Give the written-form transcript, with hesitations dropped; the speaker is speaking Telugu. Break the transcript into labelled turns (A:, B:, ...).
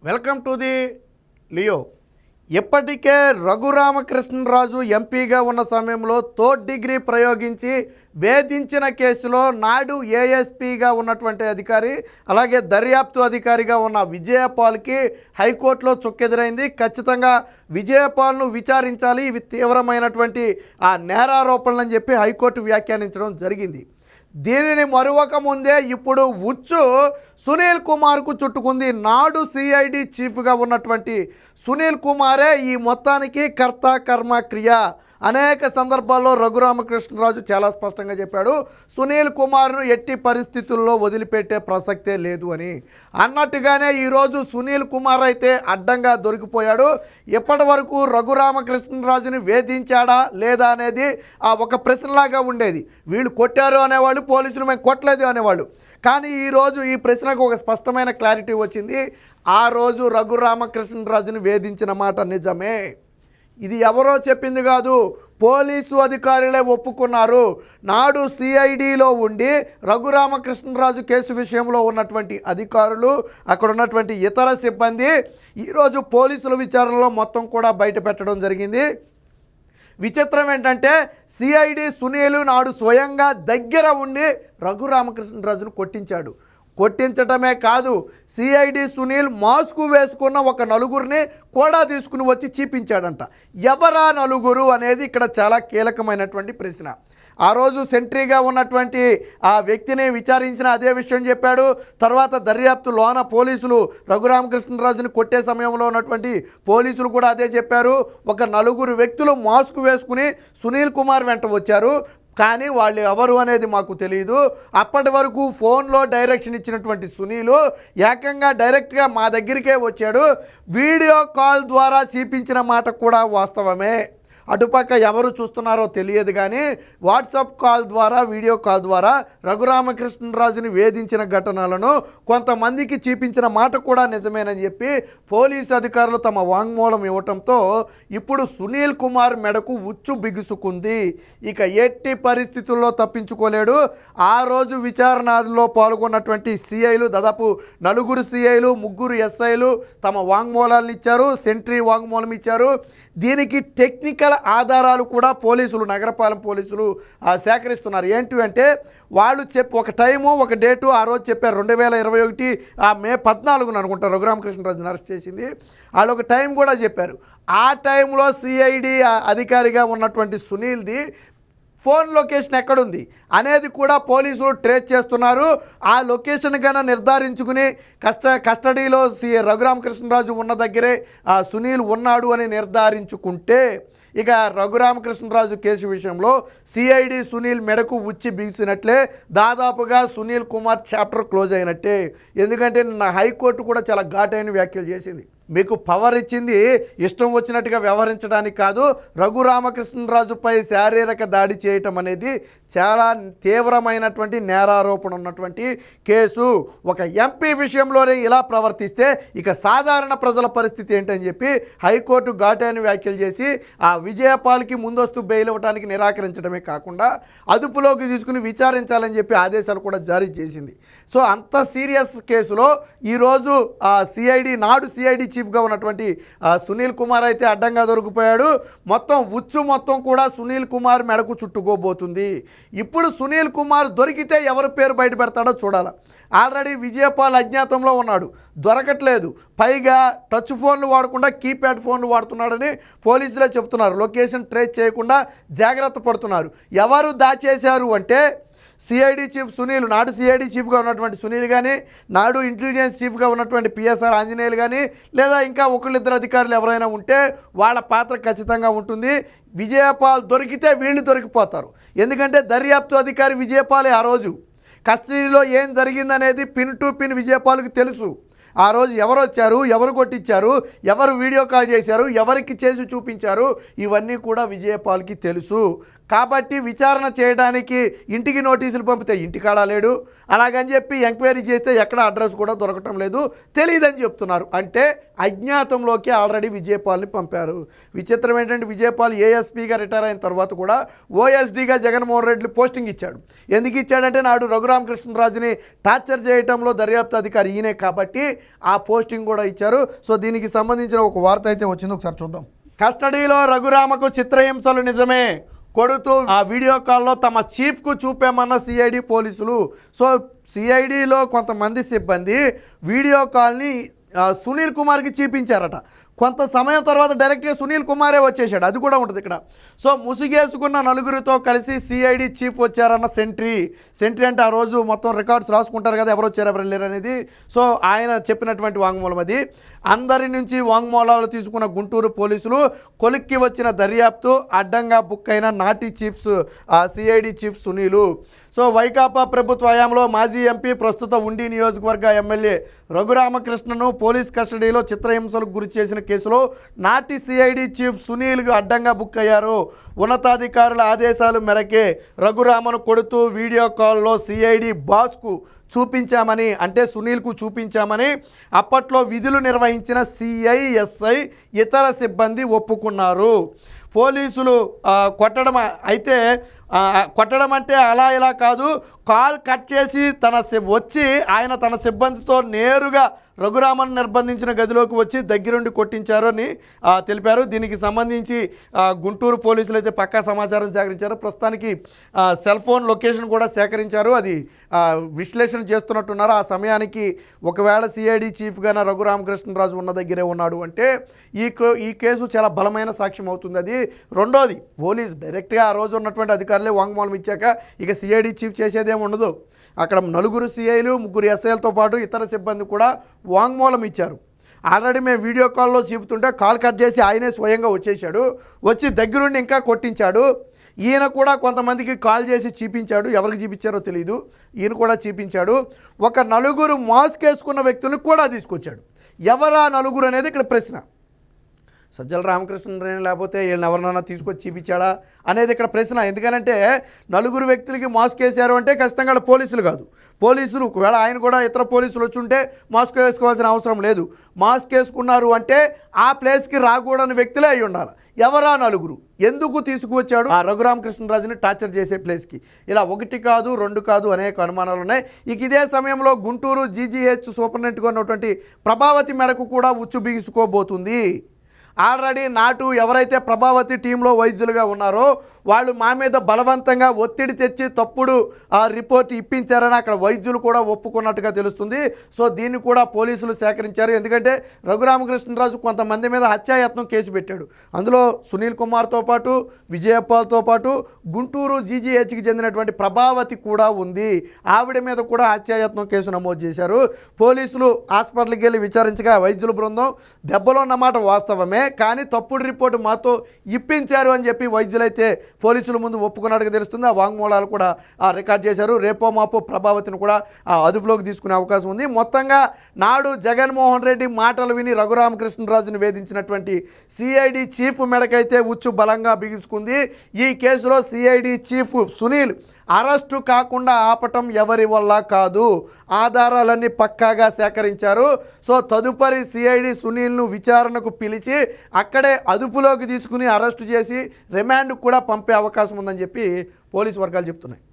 A: Welcome to the Leo. ఇప్పటికే రఘురామకృష్ణరాజు ఎంపీగా ఉన్న సమయంలో థర్డ్ డిగ్రీ ప్రయోగించి వేధించిన కేసులో నాడు ఏఎస్పీగా ఉన్నటువంటి అధికారి, అలాగే దర్యాప్తు అధికారిగా ఉన్న విజయపాల్కి హైకోర్టులో చుక్కెదురైంది. ఖచ్చితంగా విజయపాల్ను విచారించాలి, ఇవి తీవ్రమైనటువంటి నేరారోపణలని చెప్పి హైకోర్టు వ్యాఖ్యానించడం జరిగింది. దీనిని మరొక ముందే ఇప్పుడు ఉచ్చు సునీల్ కుమార్కు చుట్టుకుంది. నాడు సిఐడి చీఫ్గా ఉన్నటువంటి సునీల్ కుమారే ఈ మొత్తానికి కర్త కర్మ క్రియ. అనేక సందర్భాల్లో రఘురామకృష్ణరాజు చాలా స్పష్టంగా చెప్పాడు, సునీల్ కుమార్ను ఎట్టి పరిస్థితుల్లో వదిలిపెట్టే ప్రసక్తే లేదు అని. అన్నట్టుగానే ఈరోజు సునీల్ కుమార్ అయితే అడ్డంగా దొరికిపోయాడు. ఇప్పటి వరకు రఘురామకృష్ణరాజుని వేధించాడా లేదా అనేది ఒక ప్రశ్నలాగా ఉండేది. వీళ్ళు కొట్టారు అనేవాళ్ళు, పోలీసులు మేము కొట్టలేదు అనేవాళ్ళు. కానీ ఈరోజు ఈ ప్రశ్నకు ఒక స్పష్టమైన క్లారిటీ వచ్చింది. ఆ రోజు రఘురామకృష్ణరాజుని వేధించిన మాట నిజమే. ఇది ఎవరో చెప్పింది కాదు, పోలీసు అధికారులే ఒప్పుకున్నారు. నాడు సిఐడిలో ఉండి రఘురామకృష్ణరాజు కేసు విషయంలో ఉన్నటువంటి అధికారులు, అక్కడ ఉన్నటువంటి ఇతర సిబ్బంది ఈరోజు పోలీసుల విచారణలో మొత్తం కూడా బయట పెట్టడం జరిగింది. విచిత్రం ఏంటంటే సిఐడి సునీల్ నాడు స్వయంగా దగ్గర ఉండి రఘురామకృష్ణరాజును కొట్టించాడు. కొట్టించటమే కాదు, సిఐడి సునీల్ మాస్కు వేసుకున్న ఒక నలుగురిని కూడా తీసుకుని వచ్చి చీపించాడంట. ఎవరా నలుగురు అనేది ఇక్కడ చాలా కీలకమైనటువంటి ప్రశ్న. ఆ రోజు సెంట్రీగా ఉన్నటువంటి ఆ వ్యక్తిని విచారించిన అదే విషయం చెప్పాడు. తర్వాత దర్యాప్తు లోన పోలీసులు రఘురామకృష్ణరాజుని కొట్టే సమయంలో ఉన్నటువంటి పోలీసులు కూడా అదే చెప్పారు. ఒక నలుగురు వ్యక్తులు మాస్కు వేసుకుని సునీల్ కుమార్ వెంట వచ్చారు, కానీ వాళ్ళు ఎవరు అనేది మాకు తెలియదు. అప్పటి వరకు ఫోన్లో డైరెక్షన్ ఇచ్చినటువంటి సునీలు ఏకంగా డైరెక్ట్గా మా దగ్గరికే వచ్చాడు. వీడియో కాల్ ద్వారా చూపించిన మాట కూడా వాస్తవమే. అటుపక్క ఎవరు చూస్తున్నారో తెలియదు, కానీ వాట్సాప్ కాల్ ద్వారా, వీడియో కాల్ ద్వారా రఘురామకృష్ణరాజుని వేధించిన ఘటనలను కొంతమందికి చూపించిన మాట కూడా నిజమేనని చెప్పి పోలీసు అధికారులు తమ వాంగ్మూలం ఇవ్వటంతో ఇప్పుడు సునీల్ కుమార్ మెడకు ఉచ్చు బిగుసుకుంది. ఇక ఎట్టి పరిస్థితుల్లో తప్పించుకోలేడు. ఆ రోజు విచారణలో పాల్గొన్నటువంటి సిఐలు, దాదాపు 4 సిఐలు, 3 ఎస్ఐలు తమ వాంగ్మూలాలను ఇచ్చారు, సెంట్రీ వాంగ్మూలం ఇచ్చారు. దీనికి టెక్నికల్ ఆధారాలు కూడా పోలీసులు, నగరపాలెం పోలీసులు సేకరిస్తున్నారు. ఏంటి అంటే వాళ్ళు ఒక టైము, ఒక డేటు ఆ రోజు చెప్పారు. 2021 మే 14 అనుకుంటారు రఘురామకృష్ణరాజుని అరెస్ట్ చేసింది. వాళ్ళు ఒక టైం కూడా చెప్పారు. ఆ టైంలో సిఐడి అధికారిగా ఉన్నటువంటి సునీల్ది ఫోన్ లొకేషన్ ఎక్కడుంది అనేది కూడా పోలీసులు ట్రేస్ చేస్తున్నారు. ఆ లొకేషన్ కన్నా నిర్ధారించుకుని కస్టడీలో రఘురామకృష్ణరాజు ఉన్న దగ్గరే సునీల్ ఉన్నాడు అని నిర్ధారించుకుంటే ఇక రఘురామకృష్ణరాజు కేసు విషయంలో సిఐడి సునీల్ మెడకు ఉచ్చి బిగిసినట్లే, దాదాపుగా సునీల్ కుమార్ చాప్టర్ క్లోజ్ అయినట్టే. ఎందుకంటే నిన్న హైకోర్టు కూడా చాలా ఘాటైన వ్యాఖ్యలు చేసింది. మీకు పవర్ ఇచ్చింది ఇష్టం వచ్చినట్టుగా వ్యవహరించడానికి కాదు, రఘురామకృష్ణరాజుపై శారీరక దాడి చేయటం అనేది చాలా తీవ్రమైనటువంటి నేరారోపణ ఉన్నటువంటి కేసు. ఒక ఎంపీ విషయంలోనే ఇలా ప్రవర్తిస్తే ఇక సాధారణ ప్రజల పరిస్థితి ఏంటని చెప్పి హైకోర్టు ఘాటైన వ్యాఖ్యలు చేసి విజయపాల్కి ముందస్తు బెయిల్ ఇవ్వడానికి నిరాకరించడమే కాకుండా అదుపులోకి తీసుకుని విచారించాలని చెప్పి ఆదేశాలు కూడా జారీ చేసింది. సో అంత సీరియస్ కేసులో ఈరోజు నాడు సిఐడి చీఫ్గా ఉన్నటువంటి సునీల్ కుమార్ అయితే అడ్డంగా దొరికిపోయాడు. మొత్తం కూడా సునీల్ కుమార్ మెడకు చుట్టుకోబోతుంది. ఇప్పుడు సునీల్ కుమార్ దొరికితే ఎవరి పేరు బయట పెడతాడో చూడాలి. ఆల్రెడీ విజయపాల్ అజ్ఞాతంలో ఉన్నాడు, దొరకట్లేదు. పైగా టచ్ ఫోన్లు వాడకుండా కీప్యాడ్ ఫోన్లు వాడుతున్నాడని పోలీసులే చెప్తున్నారు. లొకేషన్ ట్రేస్ చేయకుండా జాగ్రత్త పడుతున్నారు. ఎవరు దాచేశారు అంటే సిఐడి చీఫ్ సునీల్, నాడు సిఐడి చీఫ్గా ఉన్నటువంటి సునీల్ కానీ, నాడు ఇంటెలిజెన్స్ చీఫ్గా ఉన్నటువంటి పిఎస్ఆర్ ఆంజనేయులు కానీ, లేదా ఇంకా ఒకళ్ళిద్దరు అధికారులు ఎవరైనా ఉంటే వాళ్ళ పాత్ర ఖచ్చితంగా ఉంటుంది. విజయపాల్ దొరికితే వీళ్ళు దొరికిపోతారు. ఎందుకంటే దర్యాప్తు అధికారి విజయపాలే. ఆ రోజు కస్టడీలో ఏం జరిగిందనేది పిన్ టు పిన్ విజయపాల్కి తెలుసు. ఆ రోజు ఎవరు వచ్చారు, ఎవరు కొట్టించారు, ఎవరు వీడియో కాల్ చేశారు, ఎవరికి చేసి చూపించారు, ఇవన్నీ కూడా విజయపాల్కి తెలుసు. కాబట్టి విచారణ చేయడానికి ఇంటికి నోటీసులు పంపితే ఇంటికాడ లేడు, అలాగని చెప్పి ఎంక్వైరీ చేస్తే ఎక్కడ అడ్రస్ కూడా దొరకటం లేదు, తెలియదని చెప్తున్నారు. అంటే అజ్ఞాతంలోకి ఆల్రెడీ విజయపాల్ని పంపారు. విచిత్రం ఏంటంటే విజయపాల్ ఏఎస్పీగా రిటైర్ అయిన తర్వాత కూడా ఓఎస్డీగా జగన్మోహన్ రెడ్డి పోస్టింగ్ ఇచ్చాడు. ఎందుకు ఇచ్చాడంటే నాడు రఘురామకృష్ణరాజుని టార్చర్ చేయడంలో దర్యాప్తు అధికారి ఈయనే కాబట్టి ఆ పోస్టింగ్ కూడా ఇచ్చారు. సో దీనికి సంబంధించిన ఒక వార్త అయితే వచ్చింది, ఒకసారి చూద్దాం. కస్టడీలో రఘురామకు చిత్రహింసలు నిజమే, కొడుతూ ఆ వీడియో కాల్లో తమ చీఫ్కు చూపామన్న సిఐడి పోలీసులు. సో సిఐడిలో కొంతమంది సిబ్బంది వీడియో కాల్ని సునీల్ కుమార్కి చూపించారట. కొంత సమయం తర్వాత డైరెక్ట్గా సునీల్ కుమారే వచ్చేసాడు, అది కూడా ఉంటుంది ఇక్కడ. సో ముసుగేసుకున్న నలుగురితో కలిసి సిఐడి చీఫ్ వచ్చారన్న సెంట్రీ అంటే ఆ రోజు మొత్తం రికార్డ్స్ రాసుకుంటారు కదా, ఎవరు వచ్చారు ఎవరు వెళ్ళారు అనేది. సో ఆయన చెప్పినటువంటి వాంగ్మూలం అది. అందరి నుంచి వాంగ్మూలాలు తీసుకున్న గుంటూరు పోలీసులు కొలిక్కి వచ్చిన దర్యాప్తు అడ్డంగా బుక్ అయిన నాటి chiefs CID chief Sunil. So వైకాపా ప్రభుత్వ హయాంలో మాజీ ఎంపీ ప్రస్తుత ఉండి నియోజకవర్గ ఎమ్మెల్యే రఘురామకృష్ణను పోలీస్ కస్టడీలో చిత్రహింసలకు గురి చేసిన కేసులో నాటి సిఐడి చీఫ్ సునీల్ అడ్డంగా బుక్ అయ్యారు. ఉన్నతాధికారుల ఆదేశాల మేరకే రఘురామను కొడుతూ వీడియో కాల్లో సిఐడి బాస్కు చూపించామని, అంటే సునీల్కు చూపించామని అప్పట్లో విధులు నిర్వహించిన సిఐ, ఎస్ఐ, ఇతర సిబ్బంది ఒప్పుకున్నారు. పోలీసులు కొట్టడం అయితే కొట్టడం అంటే అలా ఇలా కాదు, కాల్ కట్ చేసి వచ్చి ఆయన తన సిబ్బందితో నేరుగా రఘురామన్ నిర్బంధించిన గదిలోకి వచ్చి దగ్గరుండి కొట్టించారు అని తెలిపారు. దీనికి సంబంధించి గుంటూరు పోలీసులు అయితే పక్కా సమాచారం సేకరించారు. ప్రస్తుతానికి సెల్ ఫోన్ లొకేషన్ కూడా సేకరించారు, అది విశ్లేషణ చేస్తున్నట్టున్నారు. ఆ సమయానికి ఒకవేళ సిఐడి చీఫ్గానే రఘురామకృష్ణరాజు ఉన్న దగ్గరే ఉన్నాడు అంటే ఈ కేసు చాలా బలమైన సాక్ష్యం అవుతుంది. అది రెండోది, పోలీస్ డైరెక్ట్గా ఆ రోజు ఉన్నటువంటి అధికారులే వాంగ్మూలం ఇచ్చాక ఇక సిఐడి చీఫ్ చేసేదేమి ఉండదు. అక్కడ 4 సిఐలు 3 ఎస్ఐలతో పాటు ఇతర సిబ్బంది కూడా వాంగ్మూలం ఇచ్చారు. ఆల్రెడీ మేము వీడియో కాల్లో చూపుతుంటే కాల్ కట్ చేసి ఆయనే స్వయంగా వచ్చేసాడు, వచ్చి దగ్గరుండి ఇంకా కొట్టించాడు. ఈయన కూడా కొంతమందికి కాల్ చేసి చూపించాడు, ఎవరికి చూపించారో తెలియదు, ఈయన కూడా చూపించాడు. ఒక 4 మాస్క్ వేసుకున్న వ్యక్తులను కూడా తీసుకొచ్చాడు. ఎవరా 4 అనేది ఇక్కడ ప్రశ్న. సజ్జల రామకృష్ణరాజు లేకపోతే వీళ్ళని ఎవరినైనా తీసుకొచ్చి చూపించాడా అనేది ఇక్కడ ప్రశ్న. ఎందుకనంటే 4 వ్యక్తులకి మాస్క్ వేశారు అంటే ఖచ్చితంగా పోలీసులు కాదు. పోలీసులు ఒకవేళ ఆయన కూడా ఇతర పోలీసులు వచ్చి ఉంటే మాస్క్ వేసుకోవాల్సిన అవసరం లేదు. మాస్క్ వేసుకున్నారు అంటే ఆ ప్లేస్కి రాకూడని వ్యక్తులే అయి ఉండాలి. ఎవరా 4? ఎందుకు తీసుకువచ్చాడు ఆ రఘురామకృష్ణరాజుని టార్చర్ చేసే ప్లేస్కి? ఇలా 1 కాదు 2 కాదు అనేక అనుమానాలు ఉన్నాయి. ఇక ఇదే సమయంలో గుంటూరు జీజీహెచ్ సూపరింటెండెంట్గా ఉన్నటువంటి ప్రభావతి మెడకు కూడా ఉచ్చు బిగుసుకోబోతుంది. ఆల్రెడీ నాటు ఎవరైతే ప్రభావతి టీంలో వైద్యులుగా ఉన్నారో వాళ్ళు మా మీద బలవంతంగా ఒత్తిడి తెచ్చి తప్పుడు రిపోర్ట్ ఇప్పించారని అక్కడ వైద్యులు కూడా ఒప్పుకున్నట్టుగా తెలుస్తుంది. సో దీన్ని కూడా పోలీసులు సేకరించారు. ఎందుకంటే రఘురామకృష్ణరాజు కొంతమంది మీద హత్యాయత్నం కేసు పెట్టాడు. అందులో సునీల్ కుమార్తో పాటు విజయపాల్తో పాటు గుంటూరు జీజీహెచ్కి చెందినటువంటి ప్రభావతి కూడా ఉంది. ఆవిడ మీద కూడా హత్యాయత్నం కేసు నమోదు చేశారు. పోలీసులు హాస్పిటల్కి వెళ్ళి విచారించగా వైద్యుల బృందం దెబ్బలో ఉన్నమాట వాస్తవమే, కానీ తప్పుడు రిపోర్టు మాతో ఇప్పించారు అని చెప్పి వైద్యులైతే పోలీసుల ముందు ఒప్పుకున్నట్టుగా తెలుస్తుంది. ఆ వాంగ్మూలాలు కూడా రికార్డ్ చేశారు. రేపో మాపో ప్రభావతిని కూడా అదుపులోకి తీసుకునే అవకాశం ఉంది. మొత్తంగా నాడు జగన్మోహన్ రెడ్డి మాటలు విని రఘురామకృష్ణరాజును వేధించినటువంటి సిఐడి చీఫ్ మెడకైతే ఉచ్చు బలంగా బిగుసుకుంది. ఈ కేసులో సిఐడి చీఫ్ సునీల్ అరెస్టు కాకుండా ఆపటం ఎవరి వల్ల కాదు, ఆధారాలన్నీ పక్కాగా సేకరించారు. సో తదుపరి సిఐడి సునీల్ను విచారణకు పిలిచి అక్కడే అదుపులోకి తీసుకుని అరెస్టు చేసి రిమాండ్కు కూడా పంపే అవకాశం ఉందని చెప్పి పోలీసు వర్గాలు చెప్తున్నాయి.